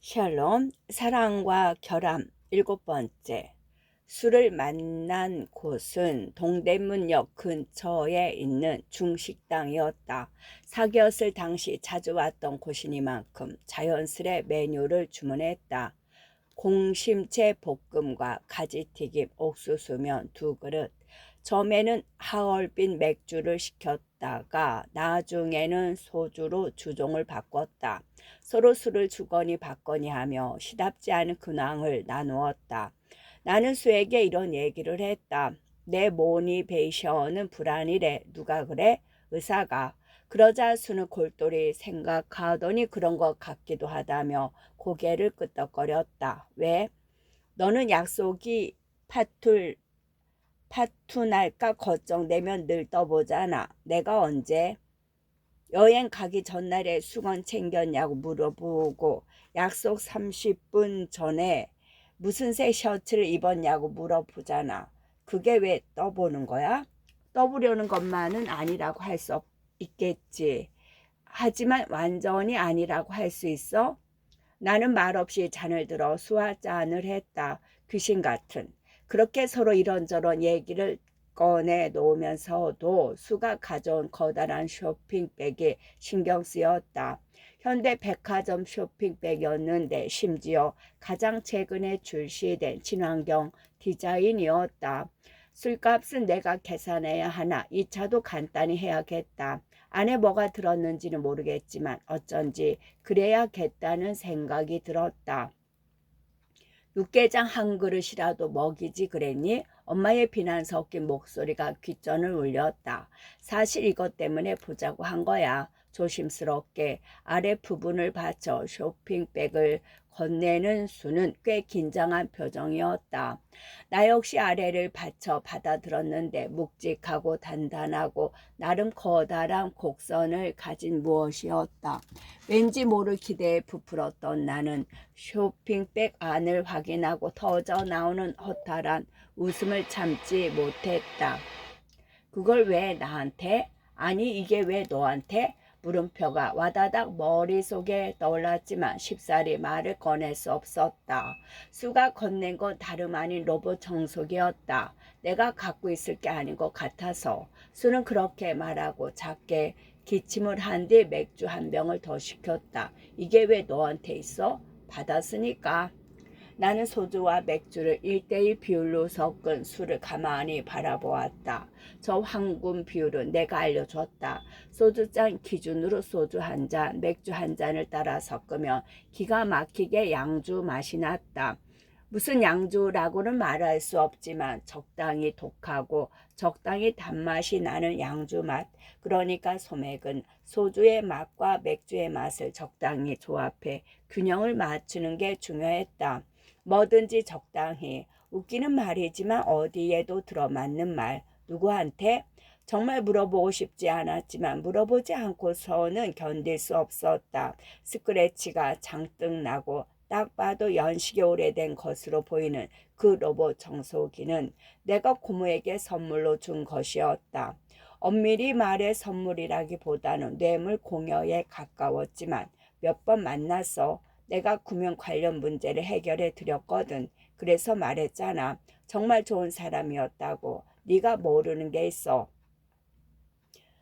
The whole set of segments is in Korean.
샬롬, 사랑과 결함 일곱 번째. 술을 만난 곳은 동대문역 근처에 있는 중식당이었다. 사귀었을 당시 자주 왔던 곳이니만큼 자연스레 메뉴를 주문했다. 공심채 볶음과 가지튀김, 옥수수면 2그릇. 처음에는 하얼빈 맥주를 시켰다가 나중에는 소주로 주종을 바꿨다. 서로 술을 주거니 받거니 하며 시답지 않은 근황을 나누었다. 나는 수에게 이런 얘기를 했다. 내 모니베이션은 불안이래. 누가 그래? 의사가. 그러자 수는 골똘히 생각하더니 그런 것 같기도 하다며 고개를 끄덕거렸다. 왜? 너는 약속이 파투날까 걱정되면 늘 떠보잖아. 내가 언제? 여행 가기 전날에 수건 챙겼냐고 물어보고 약속 30분 전에 무슨 색 셔츠를 입었냐고 물어보잖아. 그게 왜 떠보는 거야? 떠보려는 것만은 아니라고 할 수 있겠지. 하지만 완전히 아니라고 할 수 있어? 나는 말없이 잔을 들어 수와 짠을 했다. 귀신 같은. 그렇게 서로 이런저런 얘기를 꺼내 놓으면서도 수가 가져온 커다란 쇼핑백에 신경 쓰였다. 현대 백화점 쇼핑백이었는데 심지어 가장 최근에 출시된 친환경 디자인이었다. 술값은 내가 계산해야 하나 이 차도 간단히 해야겠다. 안에 뭐가 들었는지는 모르겠지만 어쩐지 그래야겠다는 생각이 들었다. 육개장 한 그릇이라도 먹이지 그랬니? 엄마의 비난 섞인 목소리가 귓전을 울렸다. 사실 이것 때문에 보자고 한 거야. 조심스럽게 아래 부분을 받쳐 쇼핑백을 건네는 수는 꽤 긴장한 표정이었다. 나 역시 아래를 받쳐 받아들었는데 묵직하고 단단하고 나름 커다란 곡선을 가진 무엇이었다. 왠지 모를 기대에 부풀었던 나는 쇼핑백 안을 확인하고 터져 나오는 허탈한 웃음을 참지 못했다. 그걸 왜 나한테? 아니 이게 왜 너한테? 물음표가 와다닥 머릿속에 떠올랐지만 쉽사리 말을 꺼낼 수 없었다. 수가 건넨 건 다름 아닌 로봇 청소기였다. 내가 갖고 있을 게 아닌 것 같아서. 수는 그렇게 말하고 작게 기침을 한 뒤 맥주 한 병을 더 시켰다. 이게 왜 너한테 있어? 받았으니까. 나는 소주와 맥주를 1대1 비율로 섞은 술을 가만히 바라보았다. 저 황금 비율은 내가 알려줬다. 소주잔 기준으로 소주 한 잔, 맥주 한 잔을 따라 섞으면 기가 막히게 양주 맛이 났다. 무슨 양주라고는 말할 수 없지만 적당히 독하고 적당히 단맛이 나는 양주 맛. 그러니까 소맥은 소주의 맛과 맥주의 맛을 적당히 조합해 균형을 맞추는 게 중요했다. 뭐든지 적당히. 웃기는 말이지만 어디에도 들어맞는 말. 누구한테? 정말 물어보고 싶지 않았지만 물어보지 않고서는 견딜 수 없었다. 스크래치가 장뜩 나고 딱 봐도 연식이 오래된 것으로 보이는 그 로봇 청소기는 내가 고모에게 선물로 준 것이었다. 엄밀히 말해 선물이라기보다는 뇌물 공여에 가까웠지만 몇 번 만나서 내가 금융 관련 문제를 해결해 드렸거든. 그래서 말했잖아. 정말 좋은 사람이었다고. 네가 모르는 게 있어.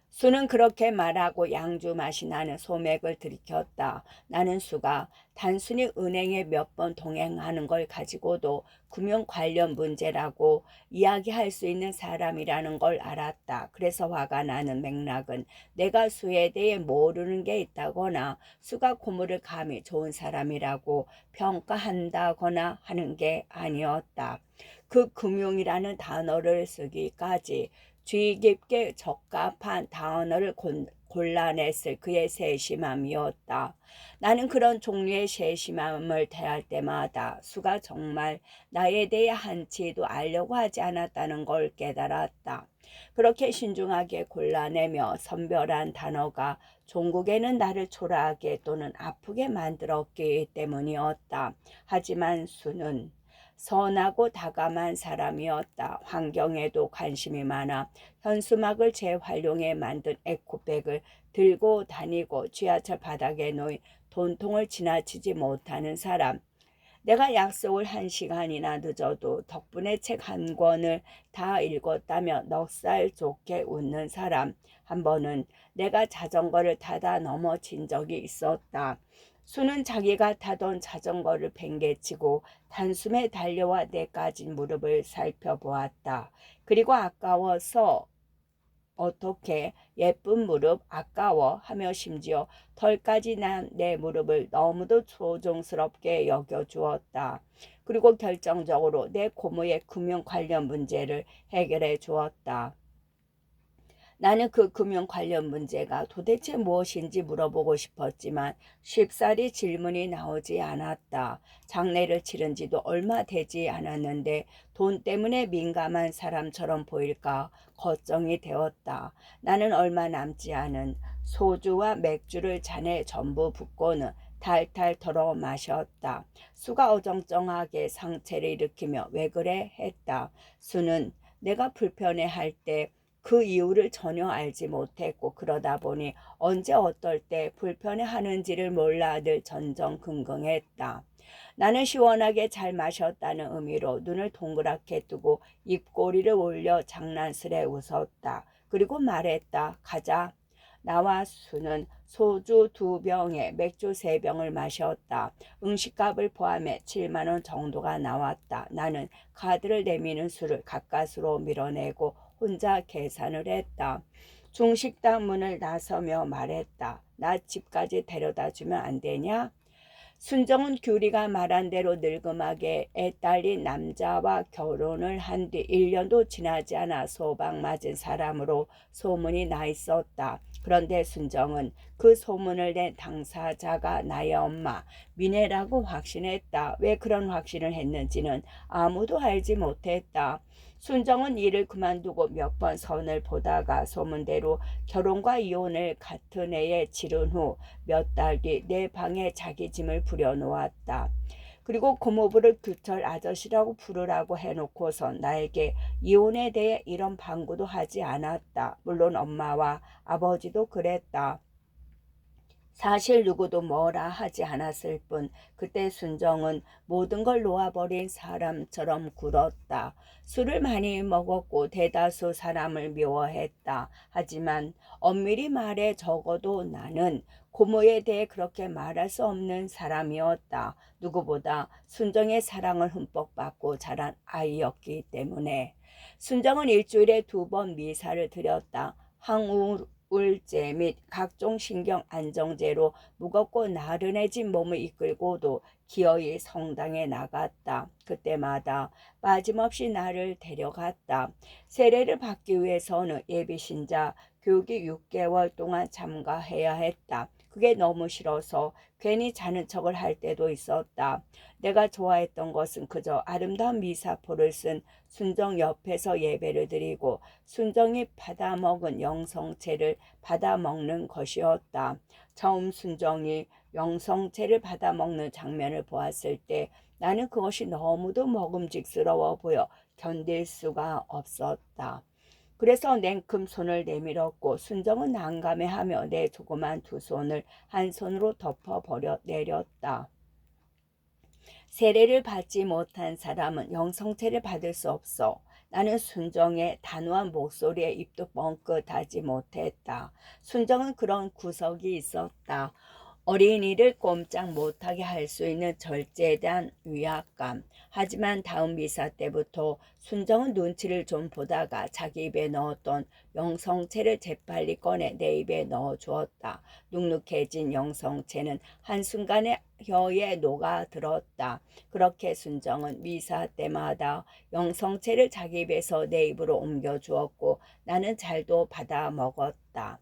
수는 그렇게 말하고 양주 맛이 나는 소맥을 들이켰다. 나는 수가 단순히 은행에 몇 번 동행하는 걸 가지고도 금융 관련 문제라고 이야기할 수 있는 사람이라는 걸 알았다. 그래서 화가 나는 맥락은 내가 수에 대해 모르는 게 있다거나 수가 고모를 감히 좋은 사람이라고 평가한다거나 하는 게 아니었다. 그 금융이라는 단어를 쓰기까지 주의 깊게 적합한 단어를 골라냈을 그의 세심함이었다. 나는 그런 종류의 세심함을 대할 때마다 수가 정말 나에 대해 한치도 알려고 하지 않았다는 걸 깨달았다. 그렇게 신중하게 골라내며 선별한 단어가 종국에는 나를 초라하게 또는 아프게 만들었기 때문이었다. 하지만 수는 선하고 다감한 사람이었다. 환경에도 관심이 많아 현수막을 재활용해 만든 에코백을 들고 다니고 지하철 바닥에 놓인 돈통을 지나치지 못하는 사람. 내가 약속을 1시간이나 늦어도 덕분에 책 한 권을 다 읽었다며 넉살 좋게 웃는 사람. 한 번은 내가 자전거를 타다 넘어진 적이 있었다. 수는 자기가 타던 자전거를 뱅개치고 단숨에 달려와 내까진 무릎을 살펴보았다. 그리고 아까워서 어떻게 예쁜 무릎 아까워 하며 심지어 털까지 난 내 무릎을 너무도 조종스럽게 여겨주었다. 그리고 결정적으로 내 고모의 금융 관련 문제를 해결해 주었다. 나는 그 금융 관련 문제가 도대체 무엇인지 물어보고 싶었지만 쉽사리 질문이 나오지 않았다. 장례를 치른 지도 얼마 되지 않았는데 돈 때문에 민감한 사람처럼 보일까 걱정이 되었다. 나는 얼마 남지 않은 소주와 맥주를 잔에 전부 붓고는 탈탈 털어 마셨다. 수가 어정쩡하게 상체를 일으키며 왜 그래 했다. 수는 내가 불편해할 때 그 이유를 전혀 알지 못했고 그러다 보니 언제 어떨 때 불편해하는지를 몰라 늘 전전긍긍했다. 나는 시원하게 잘 마셨다는 의미로 눈을 동그랗게 뜨고 입꼬리를 올려 장난스레 웃었다. 그리고 말했다. 가자. 나와 수는 소주 2병에 맥주 3병을 마셨다. 음식값을 포함해 7만 원 정도가 나왔다. 나는 카드를 내미는 수를 가까스로 밀어내고 혼자 계산을 했다. 중식당 문을 나서며 말했다. 나 집까지 데려다 주면 안 되냐? 순정은 규리가 말한 대로 늙음하게 애딸린 남자와 결혼을 한 뒤 1년도 지나지 않아 소방 맞은 사람으로 소문이 나 있었다. 그런데 순정은 그 소문을 낸 당사자가 나의 엄마 미네라고 확신했다. 왜 그런 확신을 했는지는 아무도 알지 못했다. 순정은 일을 그만두고 몇 번 선을 보다가 소문대로 결혼과 이혼을 같은 해에 치른 후 몇 달 뒤 내 방에 자기 짐을 부려놓았다. 그리고 고모부를 규철 아저씨라고 부르라고 해놓고선 나에게 이혼에 대해 이런 방구도 하지 않았다. 물론 엄마와 아버지도 그랬다. 사실 누구도 뭐라 하지 않았을 뿐 그때 순정은 모든 걸 놓아버린 사람처럼 굴었다. 술을 많이 먹었고 대다수 사람을 미워했다. 하지만 엄밀히 말해 적어도 나는 고모에 대해 그렇게 말할 수 없는 사람이었다. 누구보다 순정의 사랑을 흠뻑 받고 자란 아이였기 때문에. 순정은 일주일에 2번 미사를 드렸다. 항우울제 및 각종 신경 안정제로 무겁고 나른해진 몸을 이끌고도 기어이 성당에 나갔다. 그때마다 빠짐없이 나를 데려갔다. 세례를 받기 위해서는 예비신자 교육이 6개월 동안 참가해야 했다. 그게 너무 싫어서 괜히 자는 척을 할 때도 있었다. 내가 좋아했던 것은 그저 아름다운 미사포를 쓴 순정 옆에서 예배를 드리고 순정이 받아먹은 영성체를 받아먹는 것이었다. 처음 순정이 영성체를 받아먹는 장면을 보았을 때 나는 그것이 너무도 먹음직스러워 보여 견딜 수가 없었다. 그래서 냉큼 손을 내밀었고 순정은 난감해하며 내 조그만 2손을 한 손으로 덮어버려 내렸다. 세례를 받지 못한 사람은 영성체를 받을 수 없어. 나는 순정의 단호한 목소리에 입도 뻥끗하지 못했다. 순정은 그런 구석이 있었다. 어린이를 꼼짝 못하게 할 수 있는 절제에 대한 위압감. 하지만 다음 미사 때부터 순정은 눈치를 좀 보다가 자기 입에 넣었던 영성체를 재빨리 꺼내 내 입에 넣어주었다. 눅눅해진 영성체는 한순간에 혀에 녹아들었다. 그렇게 순정은 미사 때마다 영성체를 자기 입에서 내 입으로 옮겨주었고 나는 잘도 받아 먹었다.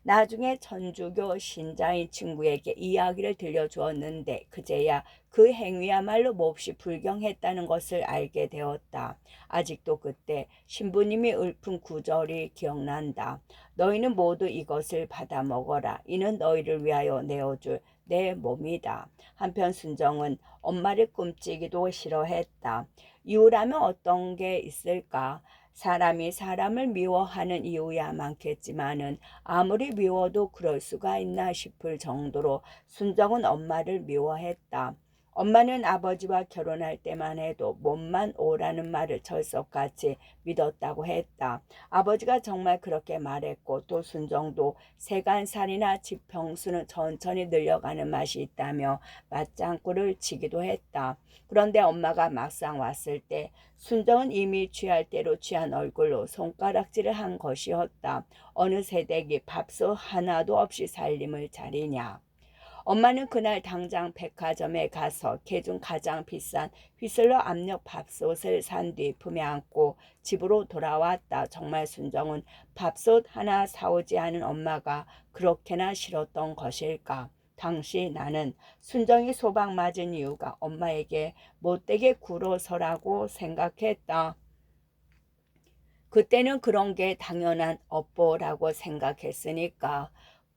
나중에 천주교 신자인 친구에게 이야기를 들려주었는데 그제야 그 행위야말로 몹시 불경했다는 것을 알게 되었다. 아직도 그때 신부님이 읊은 구절이 기억난다. 너희는 모두 이것을 받아 먹어라. 이는 너희를 위하여 내어줄 내 몸이다. 한편 순정은 엄마를 끔찍이도 싫어했다. 이유라면 어떤 게 있을까? 사람이 사람을 미워하는 이유야 많겠지만은 아무리 미워도 그럴 수가 있나 싶을 정도로 순정은 엄마를 미워했다. 엄마는 아버지와 결혼할 때만 해도 몸만 오라는 말을 철석같이 믿었다고 했다. 아버지가 정말 그렇게 말했고 또 순정도 세간살이나 집 평수는 천천히 늘려가는 맛이 있다며 맞장구를 치기도 했다. 그런데 엄마가 막상 왔을 때 순정은 이미 취할 대로 취한 얼굴로 손가락질을 한 것이었다. 어느 새댁이 밥솥 하나도 없이 살림을 차리냐. 엄마는 그날 당장 백화점에 가서 개중 가장 비싼 휘슬러 압력 밥솥을 산 뒤 품에 안고 집으로 돌아왔다. 정말 순정은 밥솥 하나 사오지 않은 엄마가 그렇게나 싫었던 것일까. 당시 나는 순정이 소방 맞은 이유가 엄마에게 못되게 굴어서라고 생각했다. 그때는 그런 게 당연한 업보라고 생각했으니까.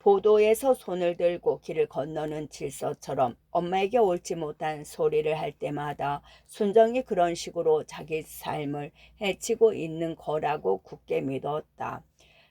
보도에서 손을 들고 길을 건너는 질서처럼 엄마에게 옳지 못한 소리를 할 때마다 순정이 그런 식으로 자기 삶을 해치고 있는 거라고 굳게 믿었다.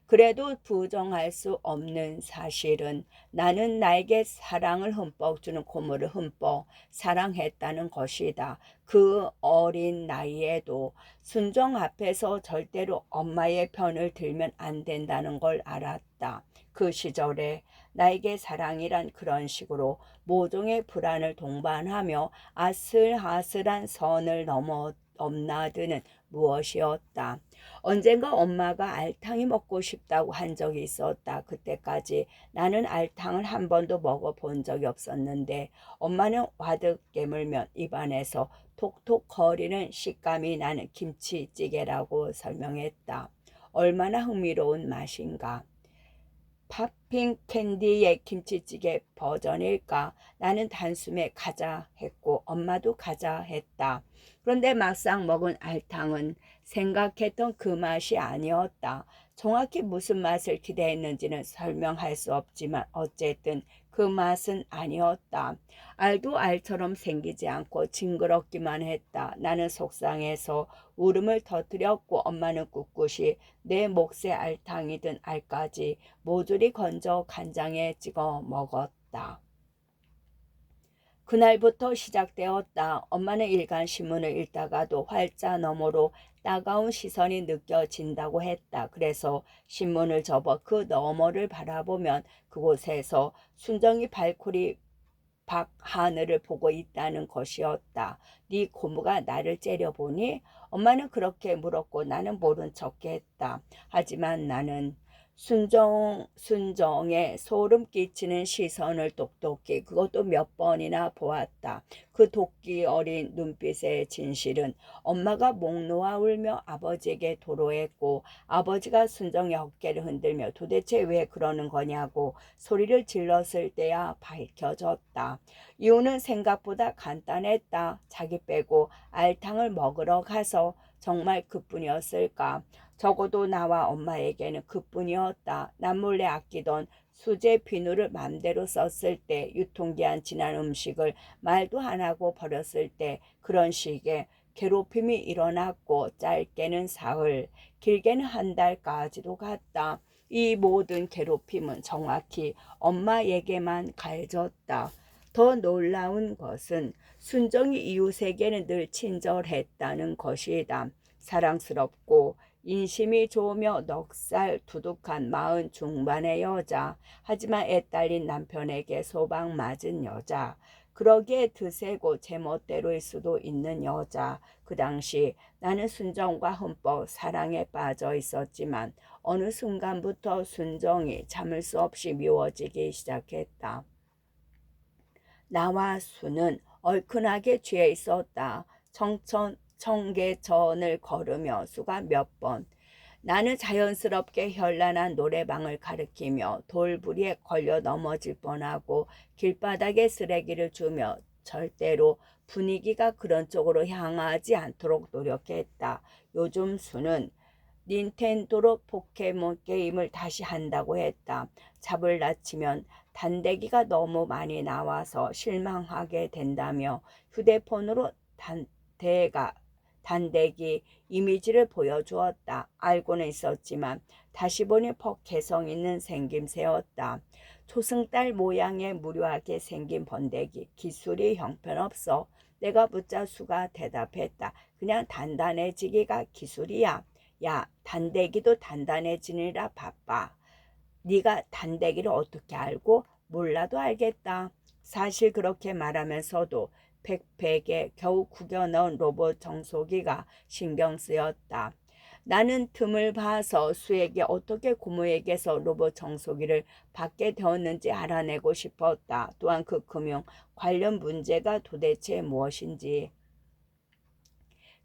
그래도 부정할 수 없는 사실은 나는 나에게 사랑을 흠뻑 주는 고모를 흠뻑 사랑했다는 것이다. 그 어린 나이에도 순정 앞에서 절대로 엄마의 편을 들면 안 된다는 걸 알았다. 그 시절에 나에게 사랑이란 그런 식으로 모종의 불안을 동반하며 아슬아슬한 선을 넘어 넘나드는 무엇이었다. 언젠가 엄마가 알탕이 먹고 싶다고 한 적이 있었다. 그때까지 나는 알탕을 한 번도 먹어본 적이 없었는데 엄마는 와득 깨물면 입안에서 톡톡 거리는 식감이 나는 김치찌개라고 설명했다. 얼마나 흥미로운 맛인가. 팝핑 캔디의 김치찌개 버전일까? 나는 단숨에 가자 했고 엄마도 가자 했다. 그런데 막상 먹은 알탕은 생각했던 그 맛이 아니었다. 정확히 무슨 맛을 기대했는지는 설명할 수 없지만 어쨌든 그 맛은 아니었다. 알도 알처럼 생기지 않고 징그럽기만 했다. 나는 속상해서 울음을 터뜨렸고 엄마는 꿋꿋이 내 몫의 알탕이든 알까지 모조리 건져 간장에 찍어 먹었다. 그날부터 시작되었다. 엄마는 일간 신문을 읽다가도 활자 너머로 따가운 시선이 느껴진다고 했다. 그래서 신문을 접어 그 너머를 바라보면 그곳에서 순정이 발코리 밖 하늘을 보고 있다는 것이었다. 네 고모가 나를 째려보니? 엄마는 그렇게 물었고 나는 모른 척했다. 하지만 나는 순정에 소름 끼치는 시선을 똑똑히 그것도 몇 번이나 보았다. 그 도끼 어린 눈빛의 진실은 엄마가 목 놓아 울며 아버지에게 도로했고 아버지가 순정의 어깨를 흔들며 도대체 왜 그러는 거냐고 소리를 질렀을 때야 밝혀졌다. 이유는 생각보다 간단했다. 자기 빼고 알탕을 먹으러 가서 정말 그뿐이었을까? 적어도 나와 엄마에게는 그뿐이었다. 남몰래 아끼던 수제 비누를 맘대로 썼을 때, 유통기한 지난 음식을 말도 안 하고 버렸을 때 그런 식의 괴롭힘이 일어났고 짧게는 사흘, 길게는 한 달까지도 갔다. 이 모든 괴롭힘은 정확히 엄마에게만 가해졌다. 더 놀라운 것은 순정이 이웃에게는 늘 친절했다는 것이다. 사랑스럽고 인심이 좋으며 넉살 두둑한 40 중반의 여자. 하지만 애딸린 남편에게 소방 맞은 여자. 그러기에 드세고 제멋대로일 수도 있는 여자. 그 당시 나는 순정과 흠뻑 사랑에 빠져 있었지만 어느 순간부터 순정이 참을 수 없이 미워지기 시작했다. 나와 수는 얼큰하게 취해 있었다. 청계천을 걸으며 수가 몇 번. 나는 자연스럽게 현란한 노래방을 가리키며 돌부리에 걸려 넘어질 뻔하고 길바닥에 쓰레기를 주며 절대로 분위기가 그런 쪽으로 향하지 않도록 노력했다. 요즘 수는 닌텐도로 포켓몬 게임을 다시 한다고 했다. 잡을 낮추면 단대기가 너무 많이 나와서 실망하게 된다며 휴대폰으로 단대기 이미지를 보여주었다. 알고는 있었지만 다시 보니 퍽 개성 있는 생김새였다. 초승달 모양의 무료하게 생긴 번데기. 기술이 형편없어. 내가 묻자 수가 대답했다. 그냥 단단해지기가 기술이야. 야, 단대기도 단단해지느라 바빠. 네가 단대기를 어떻게 알고? 몰라도 알겠다. 사실 그렇게 말하면서도 백팩에 겨우 구겨 넣은 로봇 청소기가 신경 쓰였다. 나는 틈을 봐서 수에게 어떻게 고모에게서 로봇 청소기를 받게 되었는지 알아내고 싶었다. 또한 그 금융 관련 문제가 도대체 무엇인지.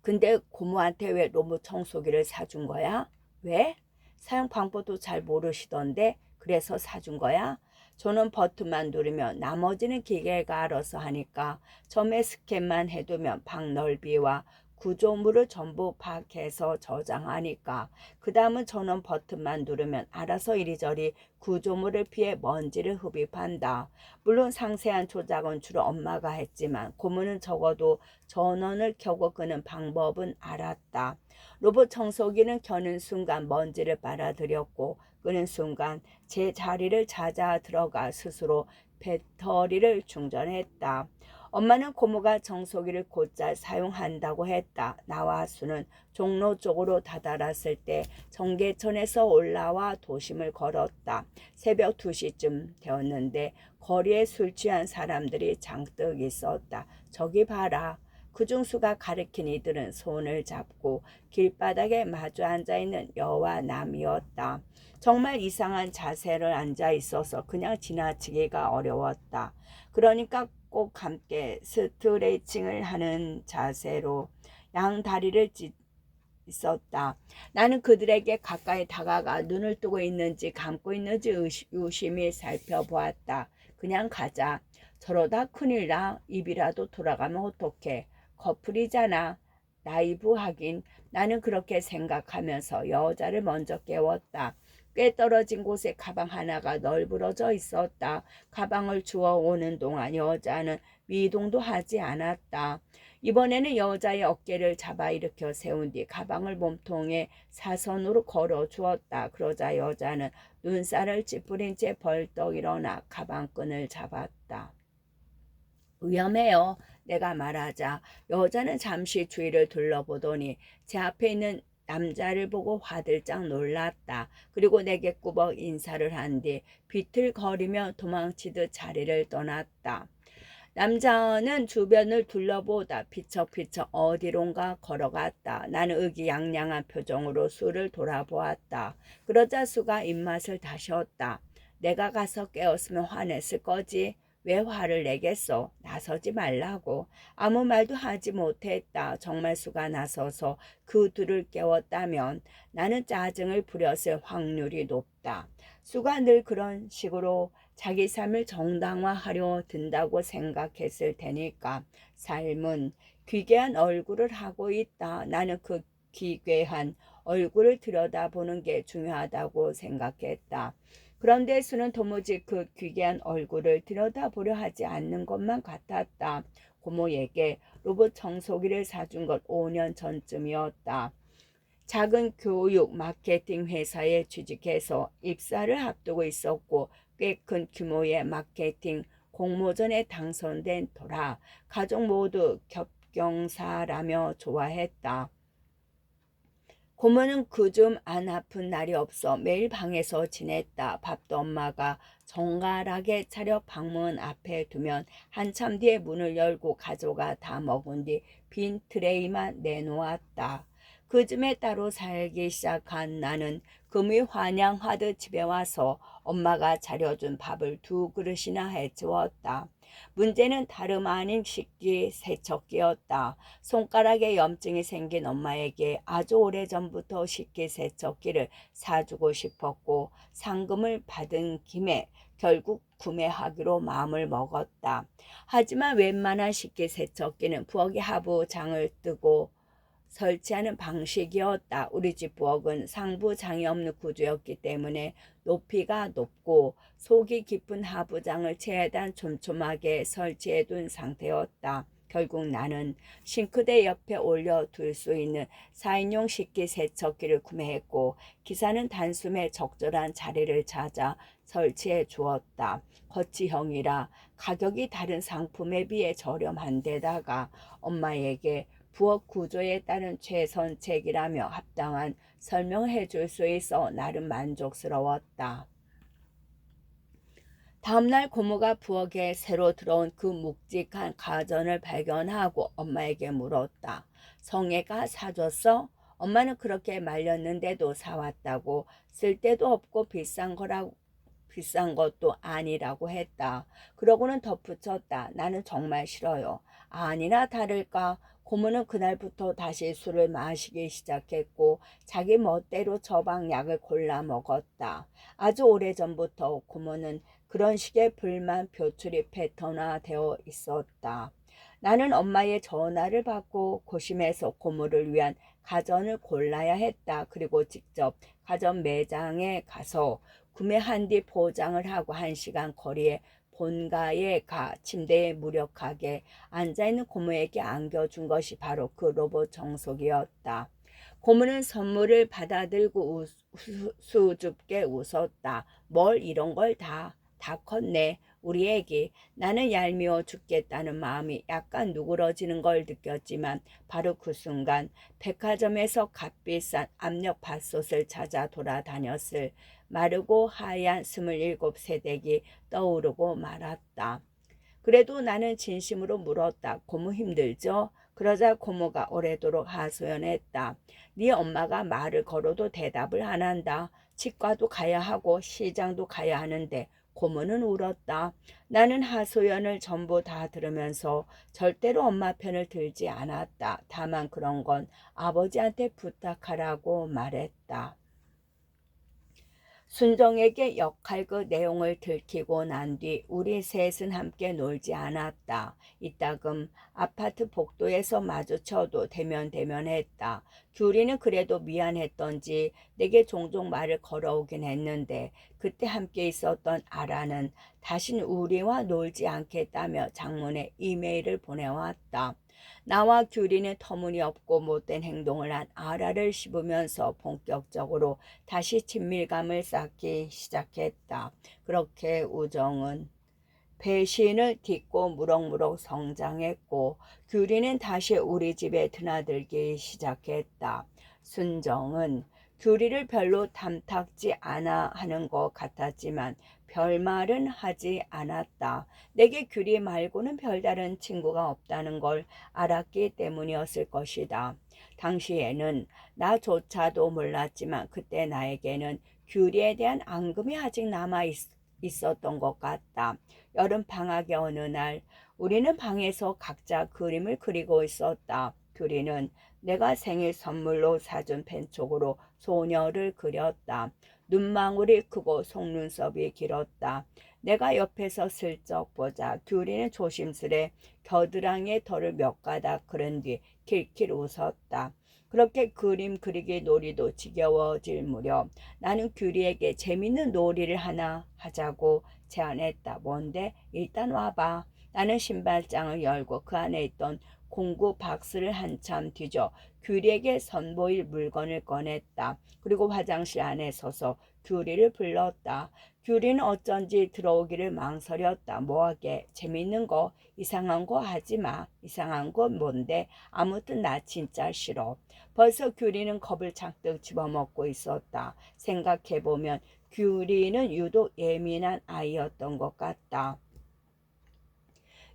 근데 고모한테 왜 로봇 청소기를 사준 거야? 왜? 사용 방법도 잘 모르시던데 그래서 사준 거야? 저는 버튼만 누르면 나머지는 기계가 알아서 하니까 처음에 스캔만 해두면 방 넓이와 구조물을 전부 파악해서 저장하니까 그 다음은 저는 버튼만 누르면 알아서 이리저리 구조물을 피해 먼지를 흡입한다. 물론 상세한 조작은 주로 엄마가 했지만 고모는 적어도 전원을 켜고 끄는 방법은 알았다. 로봇 청소기는 켜는 순간 먼지를 빨아들였고 끄는 순간 제 자리를 찾아 들어가 스스로 배터리를 충전했다. 엄마는 고모가 청소기를 곧잘 사용한다고 했다. 나와 수는 종로 쪽으로 다다랐을 때 정계천에서 올라와 도심을 걸었다. 새벽 2시쯤 되었는데 거리에 술 취한 사람들이 장뜩 있었다. 저기 봐라. 그중수가 가리킨 이들은 손을 잡고 길바닥에 마주 앉아있는 여와 남이었다. 정말 이상한 자세를 앉아 있어서 그냥 지나치기가 어려웠다. 그러니까 꼭 함께 스트레칭을 하는 자세로 양 다리를 있었다. 나는 그들에게 가까이 다가가 눈을 뜨고 있는지 감고 있는지 유심히 살펴보았다. 그냥 가자. 저러다 큰일 나. 입이라도 돌아가면 어떡해. 커플이잖아. 나이브하긴. 나는 그렇게 생각하면서 여자를 먼저 깨웠다. 꽤 떨어진 곳에 가방 하나가 널브러져 있었다. 가방을 주워오는 동안 여자는 미동도 하지 않았다. 이번에는 여자의 어깨를 잡아 일으켜 세운 뒤 가방을 몸통에 사선으로 걸어 주었다. 그러자 여자는 눈살을 찌푸린 채 벌떡 일어나 가방끈을 잡았다. 위험해요. 내가 말하자 여자는 잠시 주위를 둘러보더니 제 앞에 있는 남자를 보고 화들짝 놀랐다. 그리고 내게 꾸벅 인사를 한 뒤 비틀거리며 도망치듯 자리를 떠났다. 남자는 주변을 둘러보다 피척피척 어디론가 걸어갔다. 나는 의기양양한 표정으로 수를 돌아보았다. 그러자 수가 입맛을 다셨다. 내가 가서 깨웠으면 화냈을 거지. 왜 화를 내겠어? 나서지 말라고. 아무 말도 하지 못했다. 정말 수가 나서서 그 둘을 깨웠다면 나는 짜증을 부렸을 확률이 높다. 수가 늘 그런 식으로 자기 삶을 정당화하려 든다고 생각했을 테니까. 삶은 귀괴한 얼굴을 하고 있다. 나는 그 기괴한 얼굴을 들여다보는 게 중요하다고 생각했다. 그런데 수는 도무지 그 귀괴한 얼굴을 들여다보려 하지 않는 것만 같았다. 고모에게 로봇 청소기를 사준 것 5년 전쯤이었다. 작은 교육 마케팅 회사에 취직해서 입사를 앞두고 있었고 꽤 큰 규모의 마케팅 공모전에 당선된 터라 가족 모두 겹경사라며 좋아했다. 고모는 그좀 안 아픈 날이 없어 매일 방에서 지냈다. 밥도 엄마가 정갈하게 차려 방문 앞에 두면 한참 뒤에 문을 열고 가져가 다 먹은 뒤 빈 트레이만 내놓았다. 그쯤에 따로 살기 시작한 나는 금이 환양하듯 집에 와서 엄마가 차려준 밥을 2그릇이나 해주었다. 문제는 다름 아닌 식기세척기였다. 손가락에 염증이 생긴 엄마에게 아주 오래전부터 식기세척기를 사주고 싶었고 상금을 받은 김에 결국 구매하기로 마음을 먹었다. 하지만 웬만한 식기세척기는 부엌에 하부 장을 뜨고 설치하는 방식이었다. 우리 집 부엌은 상부장이 없는 구조였기 때문에 높이가 높고 속이 깊은 하부장을 최대한 촘촘하게 설치해 둔 상태였다. 결국 나는 싱크대 옆에 올려둘 수 있는 4인용 식기세척기를 구매했고 기사는 단숨에 적절한 자리를 찾아 설치해 주었다. 거치형이라 가격이 다른 상품에 비해 저렴한 데다가 엄마에게 부엌 구조에 따른 최선책이라며 합당한 설명해 줄 수 있어 나름 만족스러웠다. 다음날 고모가 부엌에 새로 들어온 그 묵직한 가전을 발견하고 엄마에게 물었다. 성애가 사줬어? 엄마는 그렇게 말렸는데도 사왔다고. 쓸데도 없고 비싼 것도 아니라고 했다. 그러고는 덧붙였다. 나는 정말 싫어요. 아니나 다를까 고모는 그날부터 다시 술을 마시기 시작했고 자기 멋대로 처방약을 골라 먹었다. 아주 오래전부터 고모는 그런 식의 불만 표출이 패턴화되어 있었다. 나는 엄마의 전화를 받고 고심해서 고모를 위한 가전을 골라야 했다. 그리고 직접 가전 매장에 가서 구매한 뒤 포장을 하고 1시간 거리에 본가에 가 침대에 무력하게 앉아있는 고모에게 안겨준 것이 바로 그 로봇 청소기였다. 고모는 선물을 받아들고 수줍게 웃었다. 뭘 이런 걸 다 컸네. 우리 애기. 나는 얄미워 죽겠다는 마음이 약간 누그러지는 걸 느꼈지만 바로 그 순간 백화점에서 값비싼 압력밥솥을 찾아 돌아다녔을 마르고 하얀 27세댁이 떠오르고 말았다. 그래도 나는 진심으로 물었다. 고모 힘들죠? 그러자 고모가 오래도록 하소연했다. 네 엄마가 말을 걸어도 대답을 안 한다. 치과도 가야 하고 시장도 가야 하는데 고모는 울었다. 나는 하소연을 전부 다 들으면서 절대로 엄마 편을 들지 않았다. 다만 그런 건 아버지한테 부탁하라고 말했다. 순정에게 역할 그 내용을 들키고 난 뒤 우리 셋은 함께 놀지 않았다. 이따금 아파트 복도에서 마주쳐도 대면했다. 규리는 그래도 미안했던지 내게 종종 말을 걸어오긴 했는데 그때 함께 있었던 아라는 다신 우리와 놀지 않겠다며 장문의 이메일을 보내왔다. 나와 규리는 터무니없고 못된 행동을 한 아라를 씹으면서 본격적으로 다시 친밀감을 쌓기 시작했다. 그렇게 우정은 배신을 딛고 무럭무럭 성장했고 규리는 다시 우리 집에 드나들기 시작했다. 순정은 규리를 별로 탐탁지 않아 하는 것 같았지만 별말은 하지 않았다. 내게 규리 말고는 별다른 친구가 없다는 걸 알았기 때문이었을 것이다. 당시에는 나조차도 몰랐지만 그때 나에게는 규리에 대한 앙금이 아직 남아 있었던 것 같다. 여름 방학의 어느 날 우리는 방에서 각자 그림을 그리고 있었다. 규리는 내가 생일 선물로 사준 펜촉으로 소녀를 그렸다. 눈망울이 크고 속눈썹이 길었다. 내가 옆에서 슬쩍 보자 규리는 조심스레 겨드랑이에 털을 몇 가닥 그른 뒤 킬킬 웃었다. 그렇게 그림 그리기 놀이도 지겨워질 무렵 나는 규리에게 재밌는 놀이를 하나 하자고 제안했다. 뭔데? 일단 와봐. 나는 신발장을 열고 그 안에 있던 공구 박스를 한참 뒤져 규리에게 선보일 물건을 꺼냈다. 그리고 화장실 안에 서서 규리를 불렀다. 규리는 어쩐지 들어오기를 망설였다. 뭐하게? 재밌는 거, 이상한 거 하지 마. 이상한 거 뭔데? 아무튼 나 진짜 싫어. 벌써 규리는 겁을 잔뜩 집어먹고 있었다. 생각해보면 규리는 유독 예민한 아이였던 것 같다.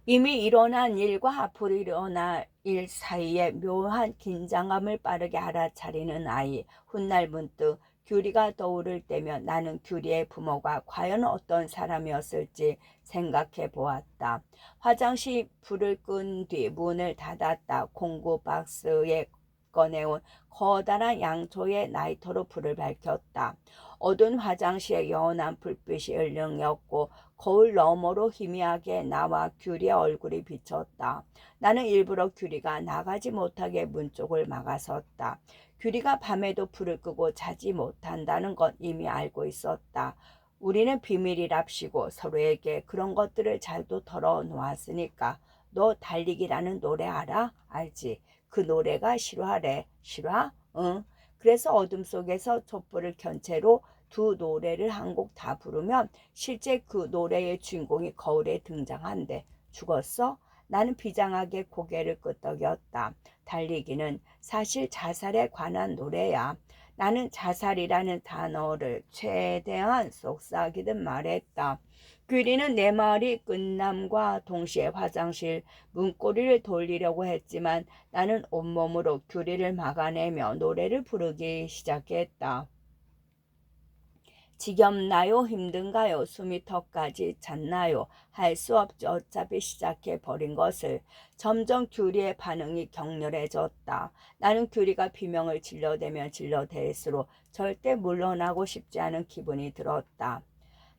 이미 일어난 일과 앞으로 일어날 일 사이에 묘한 긴장감을 빠르게 알아차리는 아이. 훗날 문득 규리가 떠오를 때면 나는 규리의 부모가 과연 어떤 사람이었을지 생각해 보았다. 화장실 불을 끈 뒤 문을 닫았다. 공구 박스에 꺼내온 커다란 양초의 라이터로 불을 밝혔다. 어두운 화장실에 연한 불빛이 을렁였고 거울 너머로 희미하게 나와 규리의 얼굴이 비쳤다. 나는 일부러 규리가 나가지 못하게 문 쪽을 막아섰다. 규리가 밤에도 불을 끄고 자지 못한다는 건 이미 알고 있었다. 우리는 비밀이랍시고 서로에게 그런 것들을 잘도 털어놓았으니까 너 달리기라는 노래 알아? 알지? 그 노래가 실화래. 실화? 응. 그래서 어둠 속에서 촛불을 켠 채로 두 노래를 한 곡 다 부르면 실제 그 노래의 주인공이 거울에 등장한대. 죽었어? 나는 비장하게 고개를 끄덕였다. 달리기는 사실 자살에 관한 노래야. 나는 자살이라는 단어를 최대한 속삭이듯 말했다. 귀리는 내 말이 끝남과 동시에 화장실 문고리를 돌리려고 했지만 나는 온몸으로 규리를 막아내며 노래를 부르기 시작했다. 지겹나요? 힘든가요? 숨이 턱까지 찼나요? 할 수 없죠. 어차피 시작해버린 것을. 점점 규리의 반응이 격렬해졌다. 나는 규리가 비명을 질러대면 질러댈수록 절대 물러나고 싶지 않은 기분이 들었다.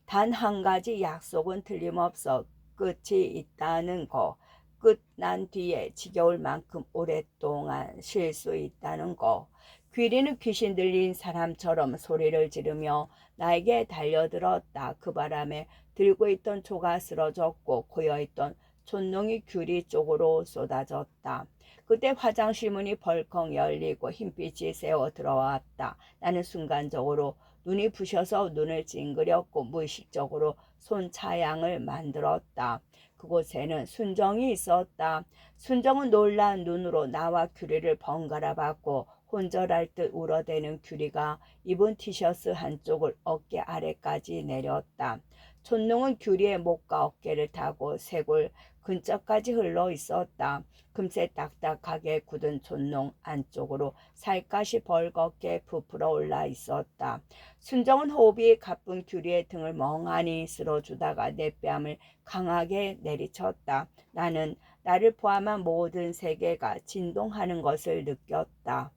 단 한 가지 약속은 틀림없어 끝이 있다는 거. 끝난 뒤에 지겨울 만큼 오랫동안 쉴 수 있다는 거. 귀리는 귀신 들린 사람처럼 소리를 지르며 나에게 달려들었다. 그 바람에 들고 있던 조가 쓰러졌고 고여있던 촛농이 귀리 쪽으로 쏟아졌다. 그때 화장실 문이 벌컥 열리고 흰빛이 새어 들어왔다. 나는 순간적으로 눈이 부셔서 눈을 찡그렸고 무의식적으로 손차양을 만들었다. 그곳에는 순정이 있었다. 순정은 놀란 눈으로 나와 규리를 번갈아 봤고 혼절할 듯 울어대는 규리가 입은 티셔츠 한쪽을 어깨 아래까지 내렸다. 촌농은 규리의 목과 어깨를 타고 쇄골 근처까지 흘러 있었다. 금세 딱딱하게 굳은 촌농 안쪽으로 살갗이 벌겋게 부풀어 올라 있었다. 순정은 호흡이 가쁜 규리의 등을 멍하니 쓸어주다가 내 뺨을 강하게 내리쳤다. 나는 나를 포함한 모든 세계가 진동하는 것을 느꼈다.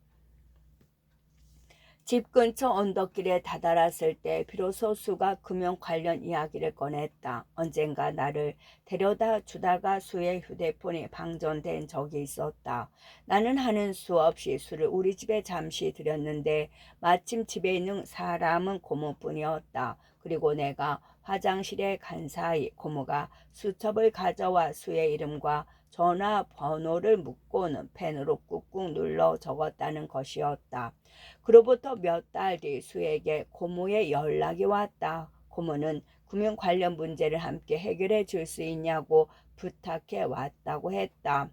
집 근처 언덕길에 다다랐을 때 비로소 수가 금연 관련 이야기를 꺼냈다. 언젠가 나를 데려다 주다가 수의 휴대폰이 방전된 적이 있었다. 나는 하는 수 없이 수를 우리 집에 잠시 들였는데 마침 집에 있는 사람은 고모뿐이었다. 그리고 내가 화장실에 간 사이 고모가 수첩을 가져와 수의 이름과 전화번호를 묻고는 펜으로 꾹꾹 눌러 적었다는 것이었다. 그로부터 몇 달 뒤 수에게 고모의 연락이 왔다. 고모는 금융 관련 문제를 함께 해결해 줄 수 있냐고 부탁해 왔다고 했다.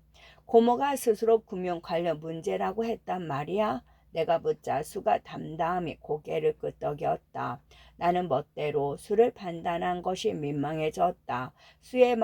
고모가 스스로 금융 관련 문제라고 했단 말이야. 내가 묻자 수가 담담히 고개를 끄덕였다. 나는 멋대로 수를 판단한 것이 민망해졌다. 수의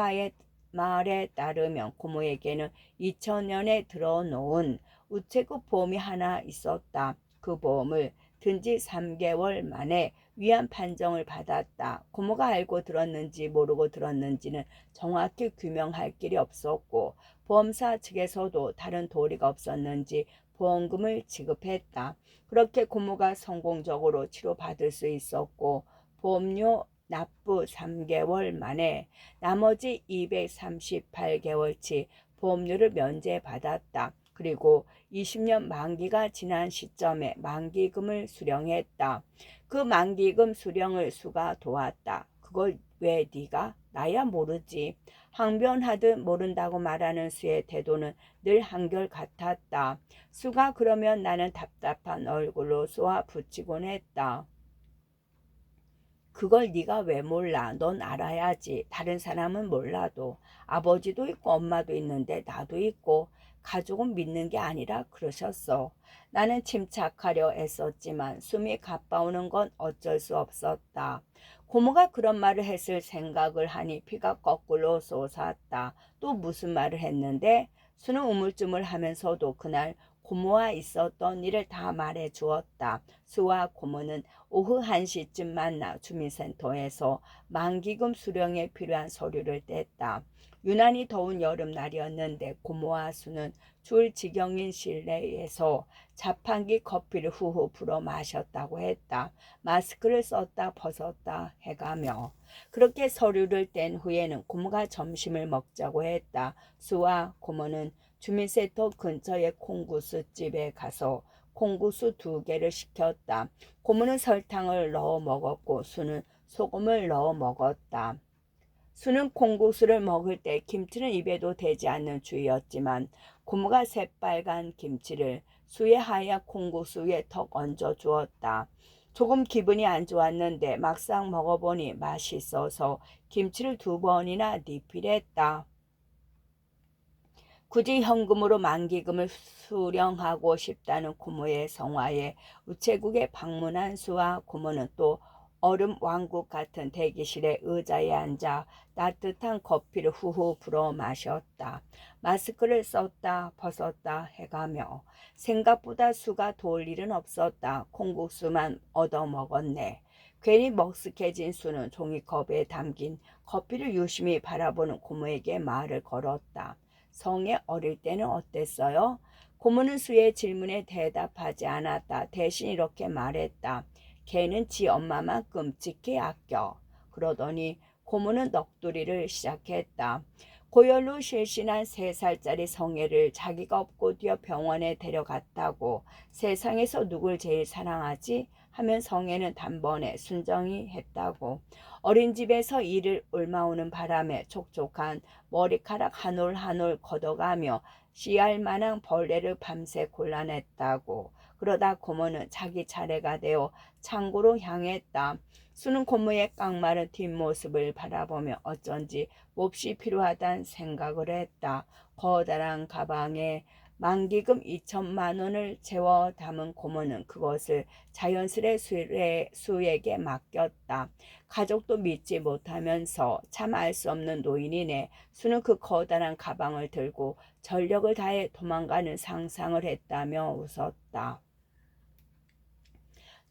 말에 따르면 고모에게는 2000년에 들어놓은 우체국 보험이 하나 있었다. 그 보험을 든 지 3개월 만에 위안 판정을 받았다. 고모가 알고 들었는지 모르고 들었는지는 정확히 규명할 길이 없었고 보험사 측에서도 다른 도리가 없었는지 보험금을 지급했다. 그렇게 고모가 성공적으로 치료받을 수 있었고 보험료 납부 3개월 만에 나머지 238개월치 보험료를 면제받았다. 그리고 20년 만기가 지난 시점에 만기금을 수령했다. 그 만기금 수령을 수가 도왔다. 그걸 왜 네가? 나야 모르지. 항변하듯 모른다고 말하는 수의 태도는 늘 한결같았다. 수가 그러면 나는 답답한 얼굴로 쏘아 붙이곤 했다. 그걸 네가 왜 몰라? 넌 알아야지. 다른 사람은 몰라도 아버지도 있고 엄마도 있는데 나도 있고 가족은 믿는 게 아니라 그러셨어. 나는 침착하려 애썼지만 숨이 가빠오는 건 어쩔 수 없었다. 고모가 그런 말을 했을 생각을 하니 피가 거꾸로 솟았다. 또 무슨 말을 했는데? 수는 우물쭈물하면서도 그날 고모와 있었던 일을 다 말해 주었다. 수와 고모는 오후 1시쯤 만나 주민센터에서 만기금 수령에 필요한 서류를 뗐다. 유난히 더운 여름날이었는데 고모와 수는 줄 지경인 실내에서 자판기 커피를 후후 불어 마셨다고 했다. 마스크를 썼다 벗었다 해가며. 그렇게 서류를 뗀 후에는 고모가 점심을 먹자고 했다. 수와 고모는 주민센터 근처의 콩국수 집에 가서 콩국수 2개를 시켰다. 고모는 설탕을 넣어 먹었고 수는 소금을 넣어 먹었다. 수는 콩국수를 먹을 때 김치는 입에도 대지 않는 주의였지만 고모가 새빨간 김치를 수의 하얀 콩국수 위에 턱 얹어 주었다. 조금 기분이 안 좋았는데 막상 먹어보니 맛있어서 김치를 2번이나 리필했다. 굳이 현금으로 만기금을 수령하고 싶다는 고모의 성화에 우체국에 방문한 수와 고모는 또 얼음 왕국 같은 대기실의 의자에 앉아 따뜻한 커피를 후후 불어 마셨다. 마스크를 썼다 벗었다 해가며 생각보다 수가 도울 일은 없었다. 콩국수만 얻어먹었네. 괜히 먹쓱해진 수는 종이컵에 담긴 커피를 유심히 바라보는 고모에게 말을 걸었다. 성에 어릴 때는 어땠어요? 고모는 수의 질문에 대답하지 않았다. 대신 이렇게 말했다. 걔는 지 엄마만 끔찍히 아껴. 그러더니 고모는 넋두리를 시작했다. 고열로 실신한 3살짜리 성애를 자기가 업고 뛰어 병원에 데려갔다고. 세상에서 누굴 제일 사랑하지? 하면 성애는 단번에 순정이 했다고. 어린집에서 이를 옮아오는 바람에 촉촉한 머리카락 한 올 한 올 걷어가며 씨알만한 벌레를 밤새 골라냈다고. 그러다 고모는 자기 차례가 되어 창고로 향했다. 수는 고모의 깡마른 뒷모습을 바라보며 어쩐지 몹시 필요하단 생각을 했다. 커다란 가방에 만기금 2천만 원을 채워 담은 고모는 그것을 자연스레 수에게 맡겼다. 가족도 믿지 못하면서 참 알 수 없는 노인이네. 수는 그 커다란 가방을 들고 전력을 다해 도망가는 상상을 했다며 웃었다.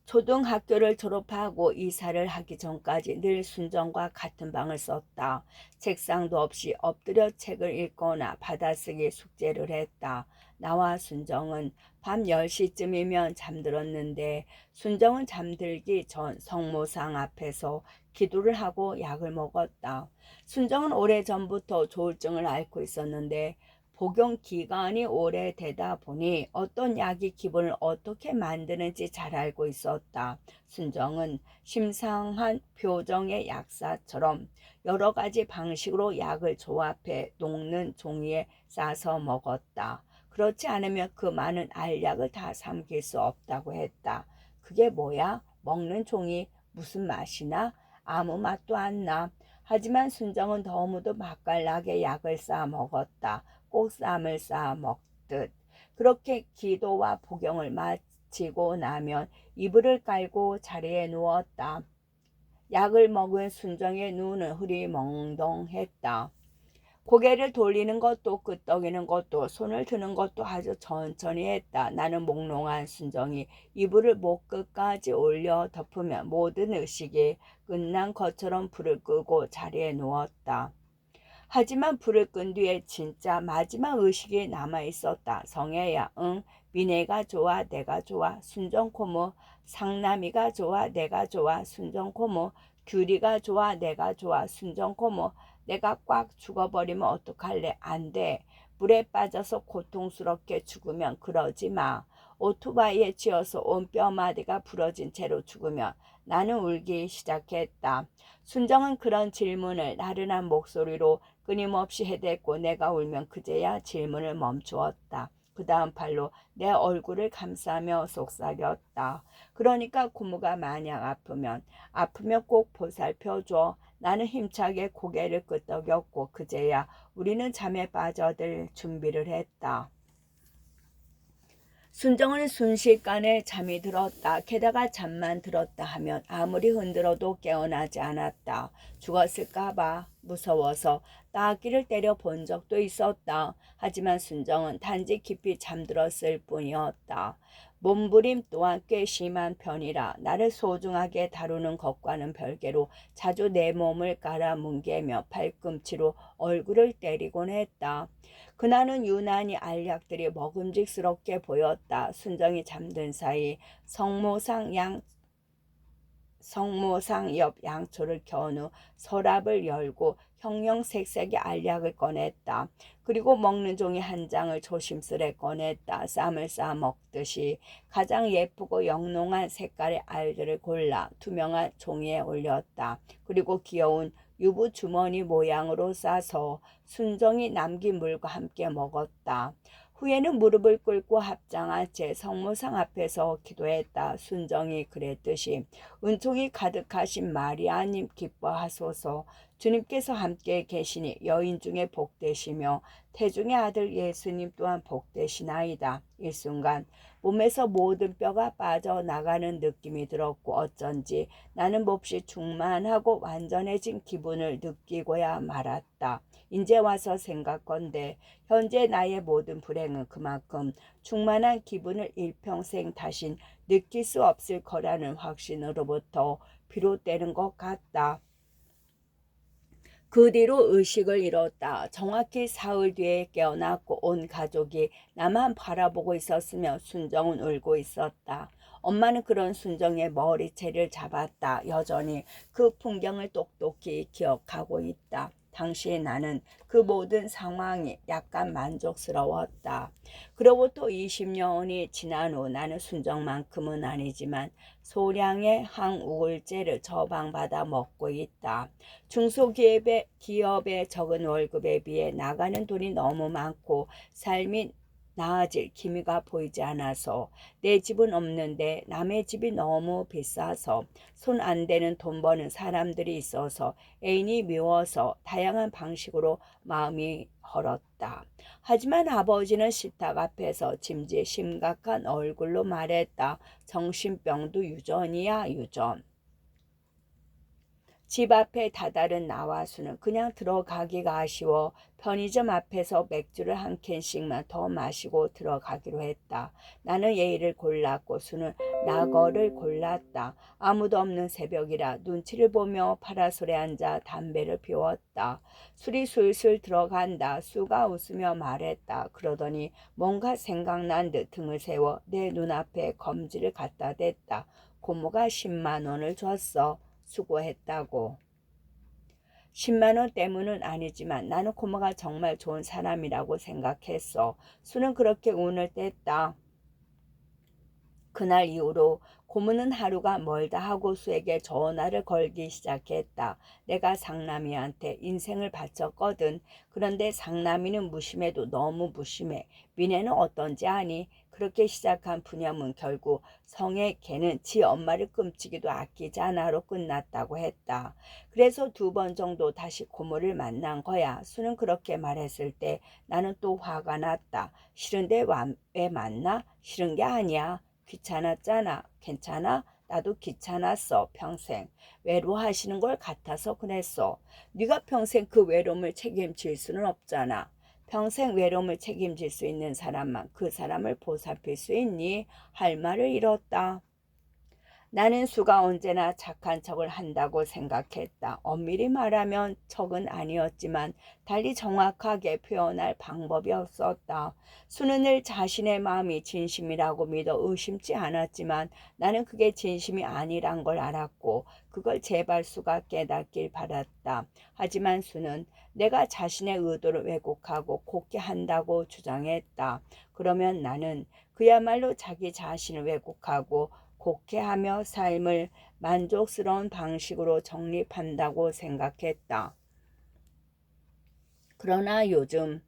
초등학교를 졸업하고 이사를 하기 전까지 늘 순정과 같은 방을 썼다. 책상도 없이 엎드려 책을 읽거나 받아쓰기 숙제를 했다. 나와 순정은 밤 10시쯤이면 잠들었는데 순정은 잠들기 전 성모상 앞에서 기도를 하고 약을 먹었다. 순정은 오래전부터 조울증을 앓고 있었는데 복용 기간이 오래되다 보니 어떤 약이 기분을 어떻게 만드는지 잘 알고 있었다. 순정은 심상한 표정의 약사처럼 여러 가지 방식으로 약을 조합해 녹는 종이에 싸서 먹었다. 그렇지 않으면 그 많은 알약을 다 삼킬 수 없다고 했다. 그게 뭐야? 먹는 종이 무슨 맛이나? 아무 맛도 안 나. 하지만 순정은 너무도 맛깔나게 약을 싸 먹었다. 꼭 쌈을 싸 먹듯. 그렇게 기도와 복용을 마치고 나면 이불을 깔고 자리에 누웠다. 약을 먹은 순정의 눈은 흐리멍덩했다. 고개를 돌리는 것도 끄떡이는 것도 손을 드는 것도 아주 천천히 했다. 나는 몽롱한 순정이 이불을 목 끝까지 올려 덮으며 모든 의식이 끝난 것처럼 불을 끄고 자리에 누웠다. 하지만 불을 끈 뒤에 진짜 마지막 의식이 남아있었다. 성애야, 응, 미네가 좋아, 내가 좋아, 순정코모, 상남이가 좋아, 내가 좋아, 순정코모, 규리가 좋아, 내가 좋아, 순정코모, 내가 꽉 죽어버리면 어떡할래? 안 돼. 물에 빠져서 고통스럽게 죽으면 그러지 마. 오토바이에 치여서 온 뼈마디가 부러진 채로 죽으면 나는 울기 시작했다. 순정은 그런 질문을 나른한 목소리로 끊임없이 해댔고 내가 울면 그제야 질문을 멈추었다. 그 다음 팔로 내 얼굴을 감싸며 속삭였다. 그러니까 고모가 만약 아프면 꼭 보살펴줘. 나는 힘차게 고개를 끄덕였고 그제야 우리는 잠에 빠져들 준비를 했다. 순정은 순식간에 잠이 들었다. 게다가 잠만 들었다 하면 아무리 흔들어도 깨어나지 않았다. 죽었을까봐 무서워서 따귀를 때려 본 적도 있었다. 하지만 순정은 단지 깊이 잠들었을 뿐이었다. 몸부림 또한 꽤 심한 편이라 나를 소중하게 다루는 것과는 별개로 자주 내 몸을 깔아뭉개며 팔꿈치로 얼굴을 때리곤 했다. 그날은 유난히 알약들이 먹음직스럽게 보였다. 순정이 잠든 사이 성모상 옆 양초를 켜은 후 서랍을 열고 형형색색의 알약을 꺼냈다. 그리고 먹는 종이 한 장을 조심스레 꺼냈다. 쌈을 싸 먹듯이 가장 예쁘고 영롱한 색깔의 알들을 골라 투명한 종이에 올렸다. 그리고 귀여운 유부 주머니 모양으로 싸서 순정이 남긴 물과 함께 먹었다. 후에는 무릎을 꿇고 합장한 채 성모상 앞에서 기도했다. 순정이 그랬듯이 은총이 가득하신 마리아님 기뻐하소서. 주님께서 함께 계시니 여인 중에 복되시며 태중의 아들 예수님 또한 복되시나이다. 일순간 몸에서 모든 뼈가 빠져나가는 느낌이 들었고 어쩐지 나는 몹시 충만하고 완전해진 기분을 느끼고야 말았다. 이제 와서 생각건대 현재 나의 모든 불행은 그만큼 충만한 기분을 일평생 다신 느낄 수 없을 거라는 확신으로부터 비롯되는 것 같다. 그 뒤로 의식을 잃었다. 정확히 사흘 뒤에 깨어났고 온 가족이 나만 바라보고 있었으며 순정은 울고 있었다. 엄마는 그런 순정의 머리채를 잡았다. 여전히 그 풍경을 똑똑히 기억하고 있다. 당시에 나는 그 모든 상황이 약간 만족스러웠다. 그러고 또 20년이 지난 후 나는 순정만큼은 아니지만 소량의 항우울제를 처방받아 먹고 있다. 중소기업의 적은 월급에 비해 나가는 돈이 너무 많고 삶이 나아질 기미가 보이지 않아서 내 집은 없는데 남의 집이 너무 비싸서 손 안 대는 돈 버는 사람들이 있어서 애인이 미워서 다양한 방식으로 마음이 헐었다. 하지만 아버지는 식탁 앞에서 짐짓 심각한 얼굴로 말했다. 정신병도 유전이야 유전. 집 앞에 다다른 나와 수는 그냥 들어가기가 아쉬워 편의점 앞에서 맥주를 한 캔씩만 더 마시고 들어가기로 했다. 나는 예의를 골랐고 수는 나거를 골랐다. 아무도 없는 새벽이라 눈치를 보며 파라솔에 앉아 담배를 피웠다. 술이 술술 들어간다. 수가 웃으며 말했다. 그러더니 뭔가 생각난 듯 등을 세워 내 눈앞에 검지를 갖다 댔다. 고모가 10만 원을 줬어. 수고했다고. 10만 원 때문은 아니지만 나는 고모가 정말 좋은 사람이라고 생각했어. 수는 그렇게 운을 뗐다. 그날 이후로 고모는 하루가 멀다 하고 수에게 전화를 걸기 시작했다. 내가 상남이한테 인생을 바쳤거든. 그런데 상남이는 무심해도 너무 무심해. 미네는 어떤지 아니? 그렇게 시작한 푸념은 결국 성의 개는 지 엄마를 끔찍이도 아끼지 않아로 끝났다고 했다. 그래서 2번 정도 다시 고모를 만난 거야. 수는 그렇게 말했을 때 나는 또 화가 났다. 싫은데 왜 만나? 싫은 게 아니야. 귀찮았잖아. 괜찮아? 나도 귀찮았어. 평생. 외로워하시는 걸 같아서 그랬어. 네가 평생 그 외로움을 책임질 수는 없잖아. 평생 외로움을 책임질 수 있는 사람만 그 사람을 보살필 수 있니? 할 말을 잃었다. 나는 수가 언제나 착한 척을 한다고 생각했다. 엄밀히 말하면 척은 아니었지만 달리 정확하게 표현할 방법이 없었다. 수는 늘 자신의 마음이 진심이라고 믿어 의심치 않았지만 나는 그게 진심이 아니란 걸 알았고 그걸 제발 수가 깨닫길 바랐다. 하지만 수는 내가 자신의 의도를 왜곡하고 곱게 한다고 주장했다. 그러면 나는 그야말로 자기 자신을 왜곡하고 곡해하며 삶을 만족스러운 방식으로 정립한다고 생각했다. 그러나 요즘